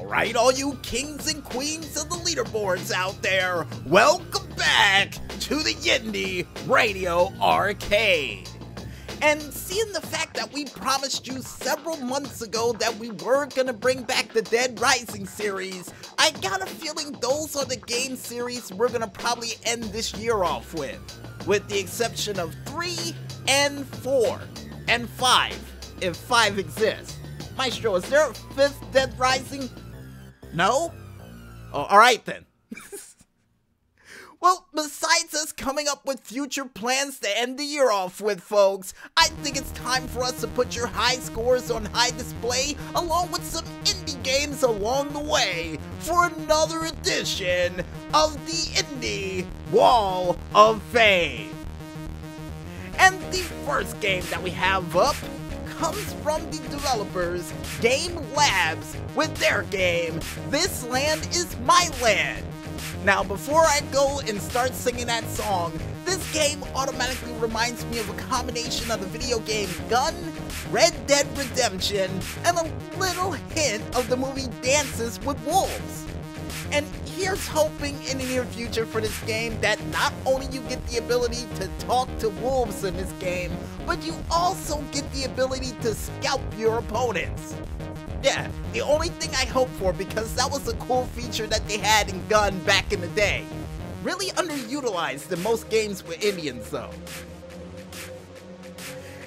Alright, all you kings and queens of the leaderboards out there, welcome back to the Indy Radio Arcade. And seeing the fact that we promised you several months ago that we were gonna bring back the Dead Rising series, I got a feeling those are the game series we're gonna probably end this year off with the exception of 3 and 4 and 5, if 5 exists. Maestro, is there a 5th Dead Rising? No? Oh, alright then. Well, besides us coming up with future plans to end the year off with, folks, I think it's time for us to put your high scores on high display along with some indie games along the way for another edition of the Indy Wall of Fame. And the first game that we have up comes from the developers Game Labs with their game, This Land Is My Land. Now, before I go and start singing that song, this game automatically reminds me of a combination of the video game Gun, Red Dead Redemption, and a little hint of the movie Dances with Wolves. And here's hoping in the near future for this game that not only you get the ability to talk to wolves in this game, but you also get the ability to scalp your opponents. Yeah, the only thing I hope for, because that was a cool feature that they had in Gun back in the day. Really underutilized in most games with Indians though.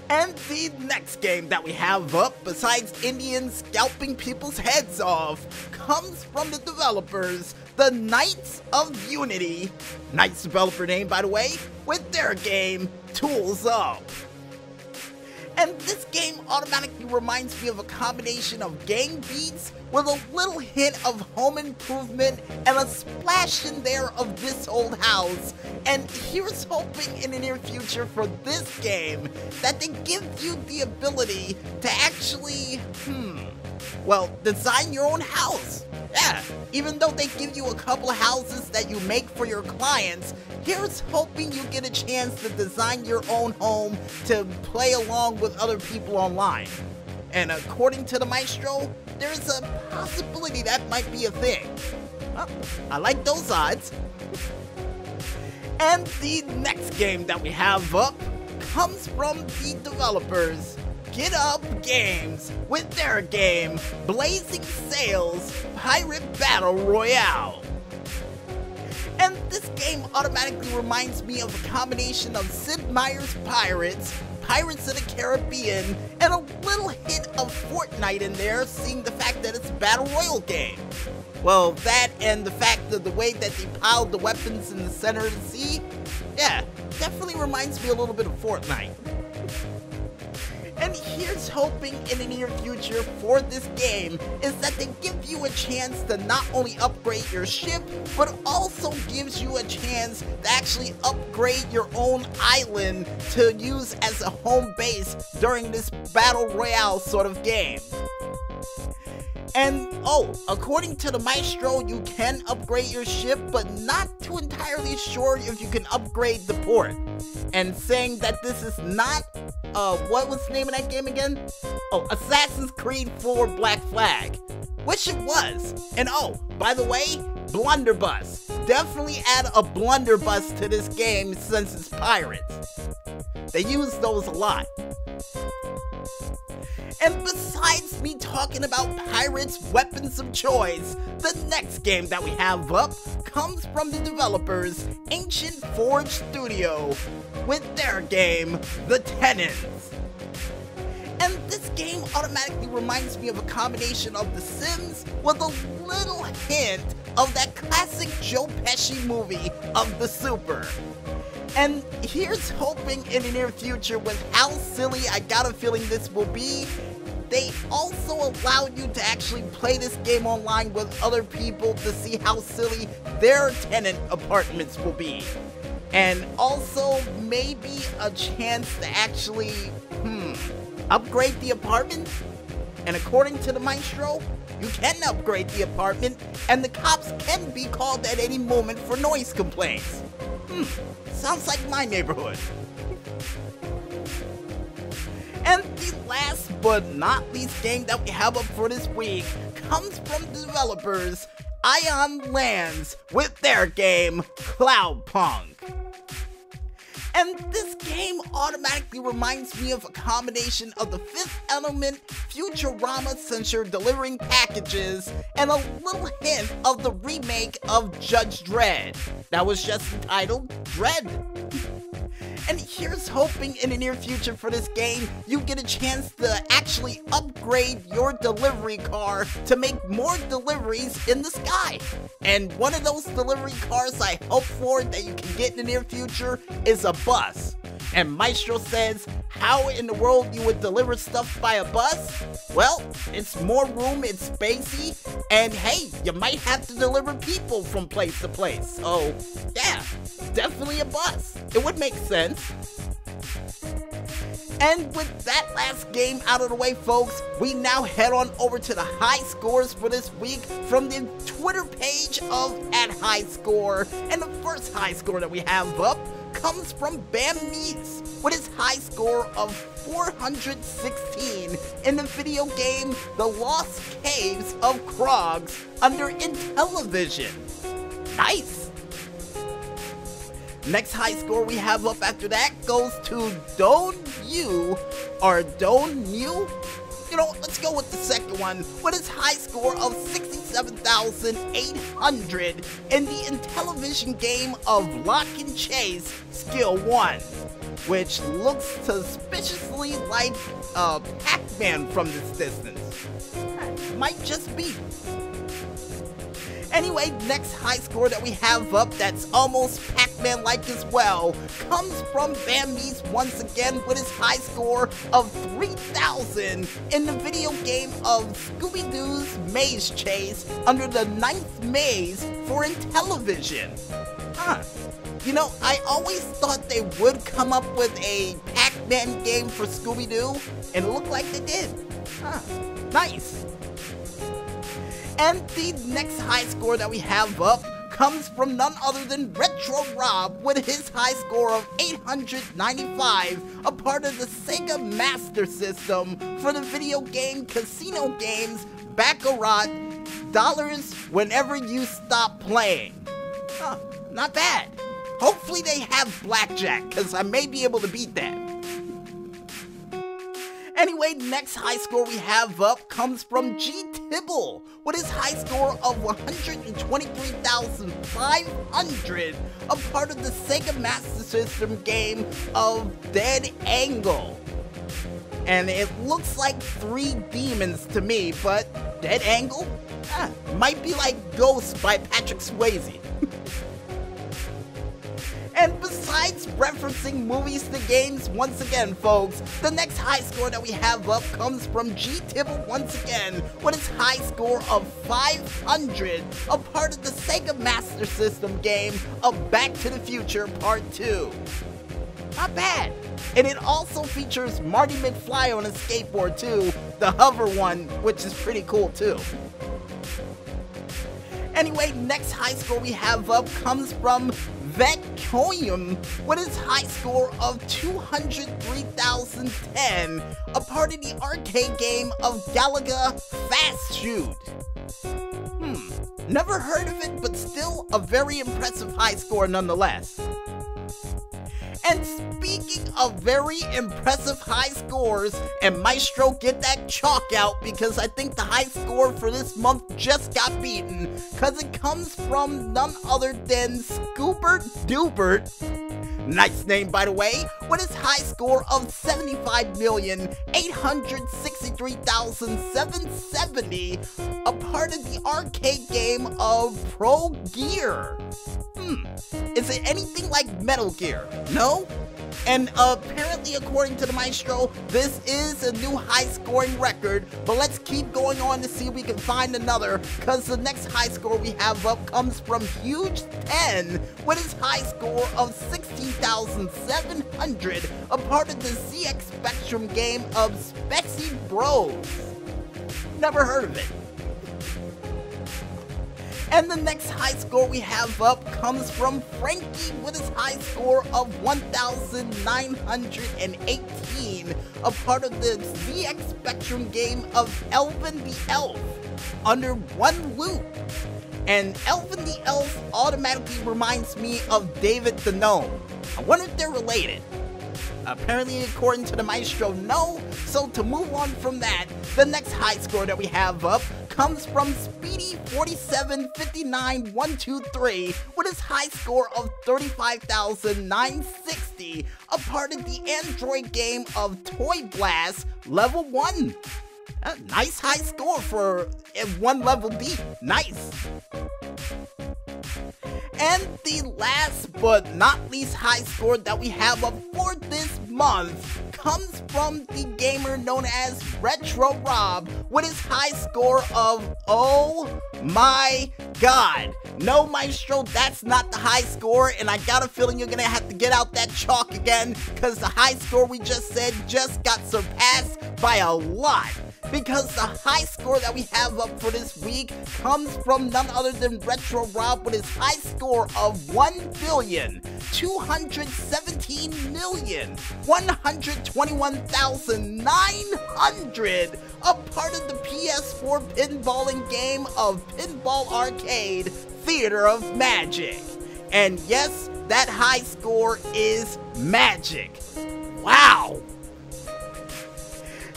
And the next game that we have up, besides Indians scalping people's heads off, comes from the developers, the Knights of Unity. Nice developer name, by the way, with their game, Tools Up. And this game automatically reminds me of a combination of gang beats with a little hint of home improvement and a splash in there of This Old House. And here's hoping in the near future for this game that they give you the ability to actually, well, design your own house. Yeah, even though they give you a couple of houses that you make for your clients, here's hoping you get a chance to design your own home to play along with other people online. And according to the Maestro, there's a possibility that might be a thing. Well, I like those odds. And the next game that we have up comes from the developers Get Up Games with their game, Blazing Sails Pirate Battle Royale. And this game automatically reminds me of a combination of Sid Meier's Pirates, Pirates of the Caribbean, and a little hint of Fortnite in there, seeing the fact that it's a Battle Royale game. Well, that and the fact of the way that they piled the weapons in the center of the sea, yeah, definitely reminds me a little bit of Fortnite. And here's hoping in the near future for this game is that they give you a chance to not only upgrade your ship, but also gives you a chance to actually upgrade your own island to use as a home base during this Battle Royale sort of game. And oh, according to the Maestro, you can upgrade your ship, but not too entirely sure if you can upgrade the port. And saying that this is not, what was the name of that game again? Oh, Assassin's Creed 4 Black Flag. Which it was. And oh, by the way, Blunderbuss. Definitely add a blunderbuss to this game since it's pirates. They use those a lot. And besides me talking about pirates' weapons of choice, the next game that we have up comes from the developers Ancient Forge Studio with their game, The Tenants. And this game automatically reminds me of a combination of The Sims with a little hint of that classic Joe Pesci movie of The Super. And here's hoping in the near future with how silly I got a feeling this will be, they also allow you to actually play this game online with other people to see how silly their tenant apartments will be. And also maybe a chance to actually, upgrade the apartment. And according to the Maestro, you can upgrade the apartment and the cops can be called at any moment for noise complaints. Sounds like my neighborhood. And the last but not least game that we have up for this week comes from developers Ion Lands with their game Cloudpunk. And this game automatically reminds me of a combination of the Fifth Element, Futurama since you're delivering packages, and a little hint of the remake of Judge Dredd that was just entitled Dredd. And here's hoping in the near future for this game, you get a chance to actually upgrade your delivery car to make more deliveries in the sky. And one of those delivery cars I hope for that you can get in the near future is a bus. And Maestro says, how in the world you would deliver stuff by a bus? Well, it's more room, it's spacey, and hey, you might have to deliver people from place to place. So, yeah, definitely a bus. It would make sense. And with that last game out of the way, folks, we now head on over to the high scores for this week from the Twitter page of @highscore. And the first high score that we have up comes from Bam Meets with his high score of 416 in the video game The Lost Caves of Krogs under Intellivision. Nice! Next high score we have up after that goes to Don't You. You know, let's go with the second one with his high score of 67,800 in the Intellivision game of Lock and Chase Skill 1, which looks suspiciously like Pac-Man from this distance. Might just be. Anyway, next high score that we have up that's almost Pac-Man-like as well comes from Bambi's once again with his high score of 3,000 in the video game of Scooby-Doo's Maze Chase under the 9th maze for Intellivision. You know, I always thought they would come up with a Pac-Man game for Scooby-Doo, and it looked like they did. Nice. And the next high score that we have up comes from none other than RetroRob with his high score of 895, a part of the Sega Master System for the video game casino games Baccarat, Dollars Whenever You Stop Playing. Not bad. Hopefully they have blackjack, because I may be able to beat that. Anyway, next high score we have up comes from G. Tibble with his high score of 123,500, a part of the Sega Master System game of Dead Angle. And it looks like 3 demons to me, but Dead Angle? Might be like Ghost by Patrick Swayze. And besides referencing movies to games once again, folks, the next high score that we have up comes from G. Tibble once again with his high score of 500, a part of the Sega Master System game of Back to the Future Part 2. Not bad. And it also features Marty McFly on a skateboard too, the hover one, which is pretty cool too. Anyway, next high score we have up comes from Veckoyum with his high score of 203,010, a part of the arcade game of Galaga Fast Shoot. Never heard of it, but still a very impressive high score nonetheless. And speaking of very impressive high scores, and Maestro, get that chalk out because I think the high score for this month just got beaten, because it comes from none other than Scoobert Dubert, nice name by the way, with his high score of 75,863,770, a part of the arcade game of Pro Gear. Is it anything like Metal Gear? No? And apparently, according to the Maestro, this is a new high-scoring record, but let's keep going on to see if we can find another, because the next high score we have up comes from Huge 10 with his high score of 16,700, a part of the ZX Spectrum game of Spexy Bros. Never heard of it. And the next high score we have up comes from Frankie with his high score of 1,918, a part of the ZX Spectrum game of Elvin the Elf. under one loop. And Elvin the Elf automatically reminds me of David the Gnome. I wonder if they're related. Apparently, according to the Maestro, no. So to move on from that, the next high score that we have up comes from Speedy4759123 with his high score of 35,960, a part of the Android game of Toy Blast Level 1. A nice high score for one level deep. Nice. And the last but not least high score that we have up for this month comes from the gamer known as RetroRob with his high score of, oh my god. No, Maestro, that's not the high score, and I got a feeling you're gonna have to get out that chalk again, because the high score we just said just got surpassed by a lot. Because the high score that we have up for this week comes from none other than RetroRob with his high score of 1,217,121,900, a part of the PS4 pinballing game of Pinball Arcade, Theater of Magic. And yes, that high score is magic. Wow!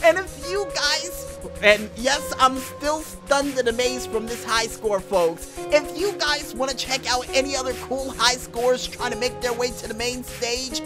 And if you guys, and yes, I'm still stunned and amazed from this high score, folks. If you guys want to check out any other cool high scores trying to make their way to the main stage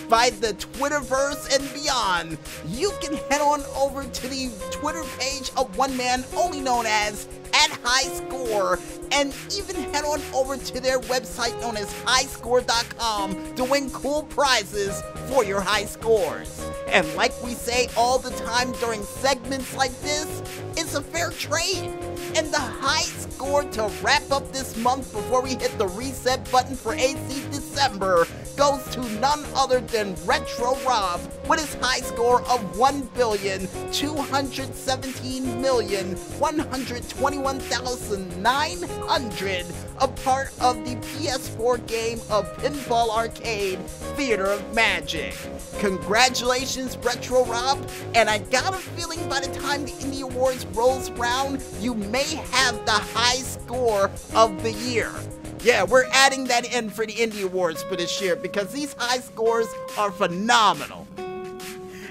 by the Twitterverse and beyond, you can head on over to the Twitter page of one man only known as @highscore, and even head on over to their website known as highscore.com to win cool prizes for your high scores. And like we say all the time during segments like this, it's a fair trade. And the high score to wrap up this month before we hit the reset button for AC December goes to none other than RetroRob with his high score of 1,217,121,900, a part of the PS4 game of Pinball Arcade, Theater of Magic. Congratulations, RetroRob, and I got a feeling by the time the Indie Awards rolls around, you may have the high score of the year. Yeah, we're adding that in for the Indie Awards for this year because these high scores are phenomenal.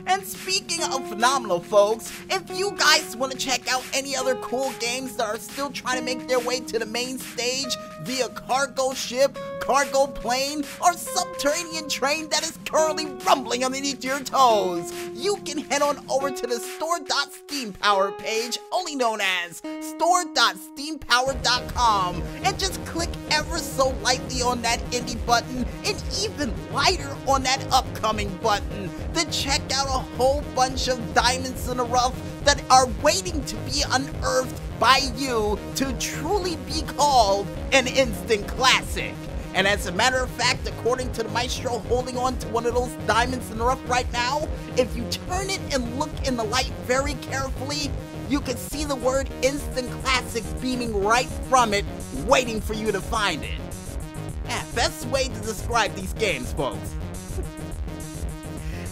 And speaking of phenomenal, folks, if you guys want to check out any other cool games that are still trying to make their way to the main stage via cargo ship, cargo plane, or subterranean train that is currently rumbling underneath your toes, you can head on over to the store.steampower page, only known as store.steampower.com, and just click ever so lightly on that indie button and even lighter on that upcoming button to check out a whole bunch of diamonds in the rough that are waiting to be unearthed by you to truly be called an instant classic. And as a matter of fact, according to the Maestro holding on to one of those diamonds in the rough right now, if you turn it and look in the light very carefully, you can see the word instant classic beaming right from it, waiting for you to find it. Yeah, best way to describe these games, folks.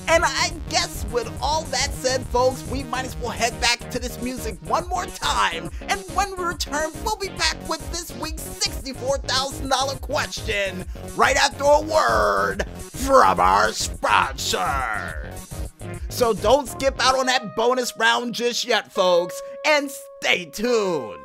And I guess with all that said, folks, we might as well head back to this music one more time. And when we return, we'll be back with this week's $64,000 question right after a word from our sponsor. So don't skip out on that bonus round just yet, folks, and stay tuned.